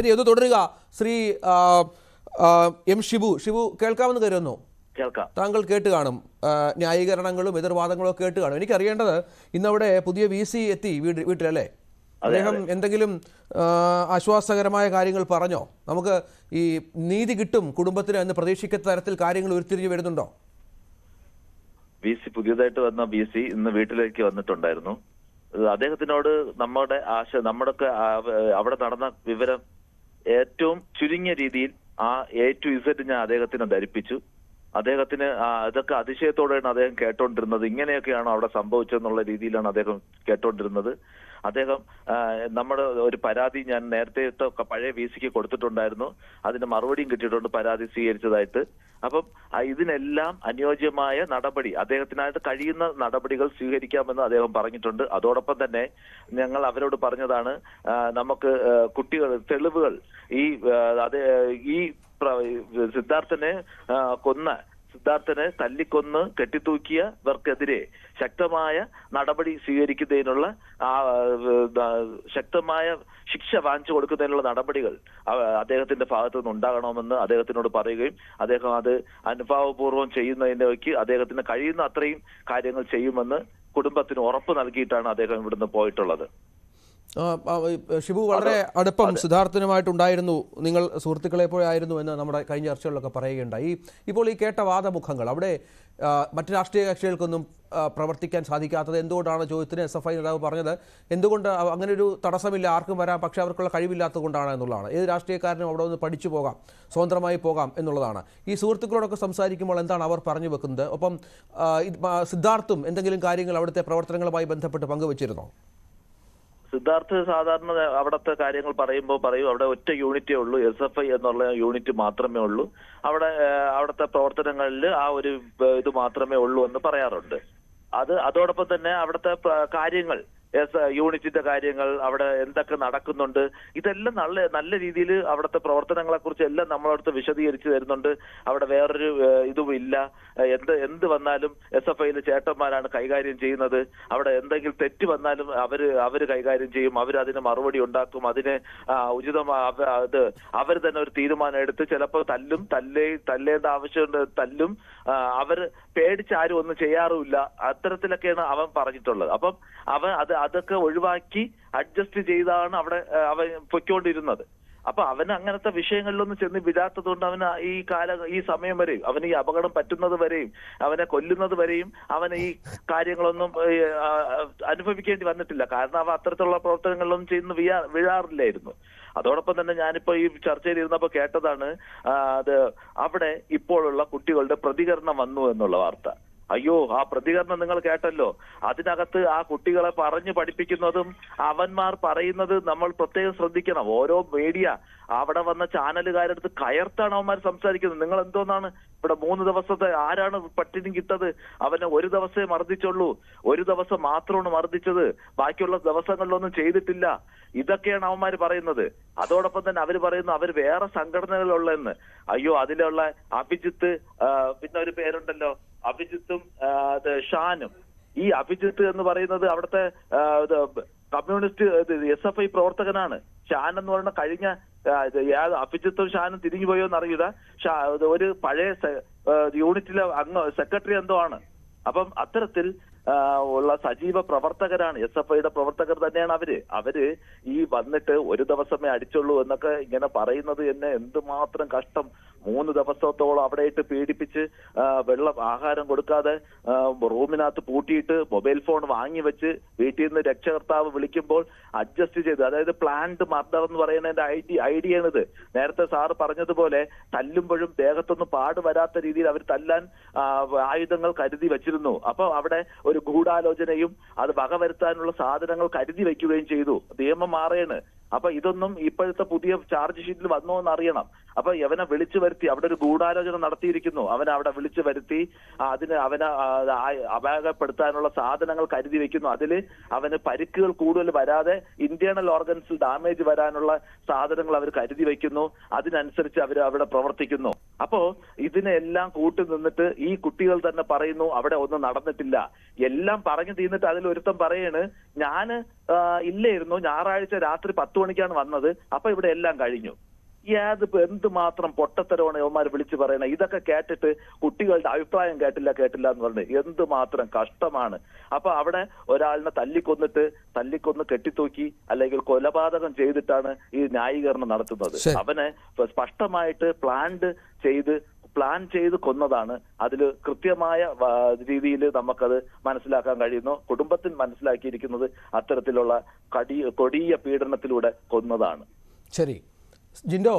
ശരി, ഒന്ന് തുടരുക. ശ്രീ എം ഷിബു കേൾക്കാമെന്ന് കരുതുന്നു. താങ്കൾ കേട്ട് കാണും, ന്യായീകരണങ്ങളും എതിർവാദങ്ങളും ഒക്കെ കേട്ട് കാണും. എനിക്കറിയേണ്ടത്, ഇന്നവിടെ പുതിയ VC എത്തി വീട്ടിലല്ലേ? അദ്ദേഹം എന്തെങ്കിലും ആശ്വാസകരമായ കാര്യങ്ങൾ പറഞ്ഞോ? നമുക്ക് ഈ നീതി കിട്ടും കുടുംബത്തിന് എന്ന് പ്രതീക്ഷിക്കുന്ന തരത്തിൽ കാര്യങ്ങൾ ഉരുത്തിരിഞ്ഞു വരുന്നുണ്ടോ? VC പുതിയതായിട്ട് വന്ന VC ഇന്ന് വീട്ടിലേക്ക് വന്നിട്ടുണ്ടായിരുന്നു. അദ്ദേഹത്തിനോട് നമ്മുടെയൊക്കെ അവിടെ നടന്ന വിവരം ഏറ്റവും ചുരുങ്ങിയ രീതിയിൽ A to Z ഞാൻ അദ്ദേഹത്തിന് ധരിപ്പിച്ചു. അദ്ദേഹത്തിന് അതൊക്കെ അതിശയത്തോടെയാണ് അദ്ദേഹം കേട്ടോണ്ടിരുന്നത്. ഇങ്ങനെയൊക്കെയാണോ അവിടെ സംഭവിച്ചതെന്നുള്ള രീതിയിലാണ് അദ്ദേഹം കേട്ടോണ്ടിരുന്നത്. അദ്ദേഹം നമ്മുടെ ഒരു പരാതി ഞാൻ നേരത്തെ പഴയ VCക്ക് കൊടുത്തിട്ടുണ്ടായിരുന്നു. അതിന് മറുപടിയും കിട്ടിയിട്ടുണ്ട്, പരാതി സ്വീകരിച്ചതായിട്ട്. അപ്പം ഇതിനെല്ലാം അനുയോജ്യമായ നടപടി, അദ്ദേഹത്തിനായിട്ട് കഴിയുന്ന നടപടികൾ സ്വീകരിക്കാമെന്ന് അദ്ദേഹം പറഞ്ഞിട്ടുണ്ട്. അതോടൊപ്പം തന്നെ ഞങ്ങൾ അവരോട് പറഞ്ഞതാണ്, നമുക്ക് കുട്ടികൾ തെളിവുകൾ ഈ സിദ്ധാർത്ഥനെ തല്ലിക്കൊന്ന് കെട്ടിത്തൂക്കിയവർക്കെതിരെ ശക്തമായ നടപടി സ്വീകരിക്കുന്നതിനുള്ള ശക്തമായ ശിക്ഷ വാങ്ങിച്ചു കൊടുക്കുന്നതിനുള്ള നടപടികൾ അദ്ദേഹത്തിന്റെ ഭാഗത്തു നിന്ന് ഉണ്ടാകണമെന്ന് അദ്ദേഹത്തിനോട് പറയുകയും അദ്ദേഹം അത് അനുഭാവപൂർവ്വം ചെയ്യുന്നതിലേക്ക് അദ്ദേഹത്തിന് കഴിയുന്ന അത്രയും കാര്യങ്ങൾ ചെയ്യുമെന്ന് കുടുംബത്തിന് ഉറപ്പ് നൽകിയിട്ടാണ് അദ്ദേഹം ഇവിടുന്ന് പോയിട്ടുള്ളത്. ഷിബു, വളരെ അടുപ്പം സിദ്ധാർത്ഥനുമായിട്ടുണ്ടായിരുന്നു. നിങ്ങൾ സുഹൃത്തുക്കളെ പോയായിരുന്നു എന്ന് നമ്മുടെ കഴിഞ്ഞ ചർച്ചകളിലൊക്കെ പറയുകയുണ്ടായി. ഇപ്പോൾ ഈ കേട്ട വാദമുഖങ്ങൾ, അവിടെ മറ്റ് രാഷ്ട്രീയ കക്ഷികൾക്കൊന്നും പ്രവർത്തിക്കാൻ സാധിക്കാത്തത് എന്തുകൊണ്ടാണ് ചോദ്യത്തിന് SFI നേതാവ് പറഞ്ഞത്, എന്തുകൊണ്ട് അങ്ങനെ ഒരു തടസ്സമില്ല, ആർക്കും വരാം, പക്ഷേ അവർക്കുള്ള കഴിവില്ലാത്തത് കൊണ്ടാണ് എന്നുള്ളതാണ്. ഏത് രാഷ്ട്രീയക്കാരനും അവിടെ ഒന്ന് പഠിച്ചു പോകാം, സ്വതന്ത്രമായി പോകാം എന്നുള്ളതാണ്. ഈ സുഹൃത്തുക്കളോടൊക്കെ സംസാരിക്കുമ്പോൾ എന്താണ് അവർ പറഞ്ഞു വെക്കുന്നത്? ഒപ്പം സിദ്ധാർത്ഥും എന്തെങ്കിലും കാര്യങ്ങൾ അവിടുത്തെ പ്രവർത്തനങ്ങളുമായി ബന്ധപ്പെട്ട് പങ്കുവച്ചിരുന്നോ? സിദ്ധാർത്ഥ് സാധാരണ അവിടുത്തെ കാര്യങ്ങൾ പറയുമ്പോൾ പറയും, അവിടെ ഒറ്റ യൂണിറ്റേ ഉള്ളൂ, SFI എന്നുള്ള യൂണിറ്റ് മാത്രമേ ഉള്ളൂ, അവിടുത്തെ പ്രവർത്തനങ്ങളിൽ ആ ഒരു ഇത് മാത്രമേ ഉള്ളൂ എന്ന് പറയാറുണ്ട്. അതോടൊപ്പം തന്നെ അവിടുത്തെ കാര്യങ്ങൾ, യൂണിറ്റിന്റെ കാര്യങ്ങൾ, അവിടെ എന്തൊക്കെ നടക്കുന്നുണ്ട്, ഇതെല്ലാം നല്ല രീതിയിൽ അവിടുത്തെ പ്രവർത്തനങ്ങളെ കുറിച്ച് എല്ലാം നമ്മളടുത്ത് വിശദീകരിച്ചു തരുന്നുണ്ട്. അവിടെ വേറൊരു ഇതും ഇല്ല. എന്ത് വന്നാലും SFIയിൽ ചേട്ടന്മാരാണ് കൈകാര്യം ചെയ്യുന്നത്. അവിടെ എന്തെങ്കിലും തെറ്റ് വന്നാലും അവര് കൈകാര്യം ചെയ്യും, അവരതിന് മറുപടി ഉണ്ടാക്കും, അതിന് ഉചിതമായ അവർ തന്നെ ഒരു തീരുമാനം എടുത്ത് ചിലപ്പോൾ തല്ലേണ്ട ആവശ്യമുണ്ട്, തല്ലും. അവർ പേടിച്ചാരും ഒന്നും ചെയ്യാറുമില്ല. അത്തരത്തിലൊക്കെയാണ് അവൻ പറഞ്ഞിട്ടുള്ളത്. അപ്പം അതൊക്കെ ഒഴിവാക്കി അഡ്ജസ്റ്റ് ചെയ്താണ് അവൻ പൊയ്ക്കൊണ്ടിരുന്നത്. അപ്പൊ അവന് അങ്ങനത്തെ വിഷയങ്ങളിലൊന്നും ചെന്ന് വിടാത്തത് കൊണ്ട് അവന് ഈ സമയം വരെയും, അവന് ഈ അപകടം പറ്റുന്നത് വരെയും, അവനെ കൊല്ലുന്നത് വരെയും അവന് ഈ കാര്യങ്ങളൊന്നും അനുഭവിക്കേണ്ടി വന്നിട്ടില്ല. കാരണം അവ അത്തരത്തിലുള്ള പ്രവർത്തനങ്ങളിലൊന്നും ചെയ്യുന്ന വീഴാറില്ലായിരുന്നു. അതോടൊപ്പം തന്നെ ഞാനിപ്പോ ഈ ചർച്ചയിൽ ഇരുന്നപ്പോ കേട്ടതാണ്, അവിടെ ഇപ്പോഴുള്ള കുട്ടികളുടെ പ്രതികരണം വന്നു എന്നുള്ള വാർത്ത. അയ്യോ, ആ പ്രതികരണം നിങ്ങൾ കേട്ടല്ലോ. അതിനകത്ത് ആ കുട്ടികളെ പറഞ്ഞു പഠിപ്പിക്കുന്നതും അവന്മാർ പറയുന്നത് നമ്മൾ പ്രത്യേകം ശ്രദ്ധിക്കണം. ഓരോ മീഡിയ അവിടെ വന്ന ചാനലുകാരടുത്ത് കയർത്താണ് അവന്മാർ സംസാരിക്കുന്നത്. നിങ്ങൾ എന്തോന്നാണ് ഇവിടെ 3 ദിവസത്തെ ആരാണ് പട്ടിണി കിട്ടത്? അവനെ ഒരു ദിവസമേ മർദ്ദിച്ചുള്ളൂ, ഒരു ദിവസം മാത്രമാണ് മർദ്ദിച്ചത്, ബാക്കിയുള്ള ദിവസങ്ങളിലൊന്നും ചെയ്തിട്ടില്ല. ഇതൊക്കെയാണ് അവന്മാർ പറയുന്നത്. അതോടൊപ്പം തന്നെ അവര് പറയുന്നു അവർ വേറെ സംഘടനകളുള്ളതെന്ന്. അയ്യോ, അതിലുള്ള അഭിജിത്ത്, പിന്നെ ഒരു പേരുണ്ടല്ലോ, അഭിജിത്തും ഷാനും. ഈ അഭിജിത്ത് എന്ന് പറയുന്നത് അവിടുത്തെ കമ്മ്യൂണിസ്റ്റ് SFI പ്രവർത്തകനാണ്. ഷാൻ എന്ന് പറയുന്ന കഴിഞ്ഞ അഭിജിത്തും ഷാനും തിരിഞ്ഞു പോയോ എന്നറിയില്ല. ഒരു പഴയ യൂണിറ്റിലെ സെക്രട്ടറി എന്തോ ആണ്. അപ്പം അത്തരത്തിൽ ഉള്ള സജീവ പ്രവർത്തകരാണ്, SFIയുടെ പ്രവർത്തകർ തന്നെയാണ് അവര് ഈ വന്നിട്ട് ഒരു ദിവസമേ അടിച്ചുള്ളൂ എന്നൊക്കെ ഇങ്ങനെ പറയുന്നത് എന്നെ എന്തുമാത്രം കഷ്ടം. 3 ദിവസത്തോളം അവിടെ ഇട്ട് പീഡിപ്പിച്ച് ആഹാരം കൊടുക്കാതെ റൂമിനകത്ത് പൂട്ടിയിട്ട് മൊബൈൽ ഫോൺ വാങ്ങി വെച്ച് വീട്ടിൽ നിന്ന് രക്ഷകർത്താവ് വിളിക്കുമ്പോൾ അഡ്ജസ്റ്റ് ചെയ്ത്, അതായത് പ്ലാൻഡ് മർഡർ എന്ന് പറയുന്നതിന്റെ ഐഡിയയാണിത്. നേരത്തെ സാറ് പറഞ്ഞതുപോലെ തല്ലുമ്പോഴും ദേഹത്തൊന്നും പാട് വരാത്ത രീതിയിൽ അവർ തല്ലാൻ ആയുധങ്ങൾ കരുതി വെച്ചിരുന്നു. അപ്പൊ അവിടെ ഒരു ഗൂഢാലോചനയും അത് വകവരുത്താനുള്ള സാധനങ്ങൾ കരുതി വെക്കുകയും ചെയ്തു. നിയമം മാറേണ്. അപ്പൊ ഇതൊന്നും ഇപ്പോഴത്തെ പുതിയ ചാർജ് ഷീറ്റിൽ വന്നോ എന്ന് അറിയണം. അപ്പൊ അവനെ വിളിച്ചു വരുത്തി, അവിടെ ഒരു ഗൂഢാലോചന നടത്തിയിരിക്കുന്നു. അവനെ അവിടെ വിളിച്ചു വരുത്തി അവനെ അപായപ്പെടുത്താനുള്ള സാധനങ്ങൾ കരുതി വെക്കുന്നു. അതിൽ അവന് പരിക്കുകൾ കൂടുതൽ വരാതെ ഇന്റേണൽ ഓർഗൻസിൽ ഡാമേജ് വരാനുള്ള സാധനങ്ങൾ അവർ കരുതി വെക്കുന്നു. അതിനനുസരിച്ച് അവർ അവിടെ പ്രവർത്തിക്കുന്നു. അപ്പോ ഇതിനെല്ലാം കൂട്ടി നിന്നിട്ട് ഈ കുട്ടികൾ തന്നെ പറയുന്നു അവിടെ ഒന്നും നടന്നിട്ടില്ല. എല്ലാം പറഞ്ഞു തീർന്നിട്ട് അതിലൊരുത്തം പറയാണ് ഞാന് ഇല്ലായിരുന്നു, ഞായറാഴ്ച രാത്രി 10 മണിക്കാണ് വന്നത്, അപ്പൊ ഇവിടെ എല്ലാം കഴിഞ്ഞു. അതിപ്പോ എന്തുമാത്രം പൊട്ടത്തരമാണ് യവന്മാർ വിളിച്ചു പറയണേ. ഇതൊക്കെ കേട്ടിട്ട് കുട്ടികളുടെ അഭിപ്രായം കേട്ടില്ല എന്ന് പറഞ്ഞ് എന്തുമാത്രം കഷ്ടമാണ്. അപ്പൊ അവിടെ ഒരാളിനെ തല്ലിക്കൊന്ന് കെട്ടിത്തൂക്കി അല്ലെങ്കിൽ കൊലപാതകം ചെയ്തിട്ടാണ് ഈ ന്യായീകരണം നടത്തുന്നത്. അവനെ സ്പഷ്ടമായിട്ട് പ്ലാൻ ചെയ്ത് കൊന്നതാണ്. അതിൽ കൃത്യമായ രീതിയിൽ നമുക്കത് മനസ്സിലാക്കാൻ കഴിയുന്നു. കുടുംബത്തിന് മനസ്സിലാക്കിയിരിക്കുന്നത് അത്തരത്തിലുള്ള കൊടിയ പീഡനത്തിലൂടെ കൊന്നതാണ്. ശരി ജിൻഡോ,